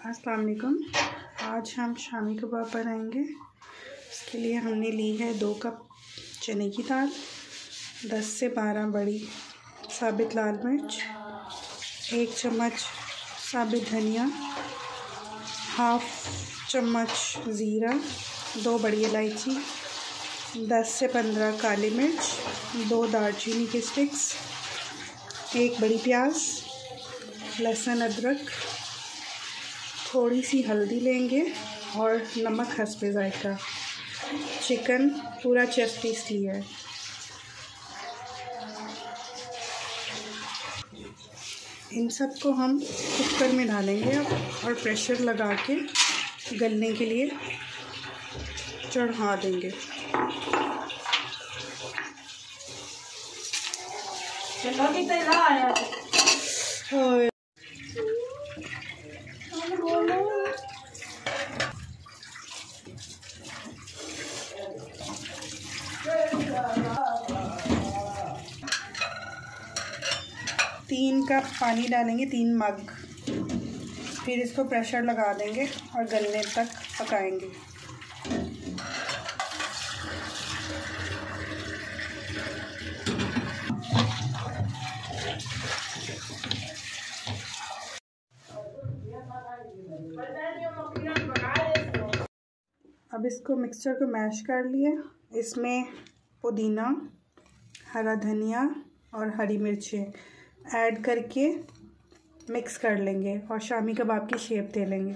अस्सलाम वालेकुम। आज हम शामी कबाब बनाएंगे। इसके लिए हमने ली है 2 कप चने की दाल, 10 से 12 बड़ी साबित लाल मिर्च, 1 चम्मच साबित धनिया, हाफ चम्मच ज़ीरा, 2 बड़ी इलायची, 10 से 15 काली मिर्च, 2 दालचीनी के स्टिक्स, 1 बड़ी प्याज, लहसुन अदरक, थोड़ी सी हल्दी लेंगे और नमक हस्बे ज़ायका। चिकन पूरा चेस्ट पीस लिया है। इन सब को हम कुकर में डालेंगे और प्रेशर लगा के गलने के लिए चढ़ा देंगे। और 3 कप पानी डालेंगे, 3 मग। फिर इसको प्रेशर लगा देंगे और गलने तक पकाएंगे। अब इसको मिक्सचर को मैश कर लिया। इसमें पुदीना, हरा धनिया और हरी मिर्चें ऐड करके मिक्स कर लेंगे और शामी कबाब की शेप दे लेंगे।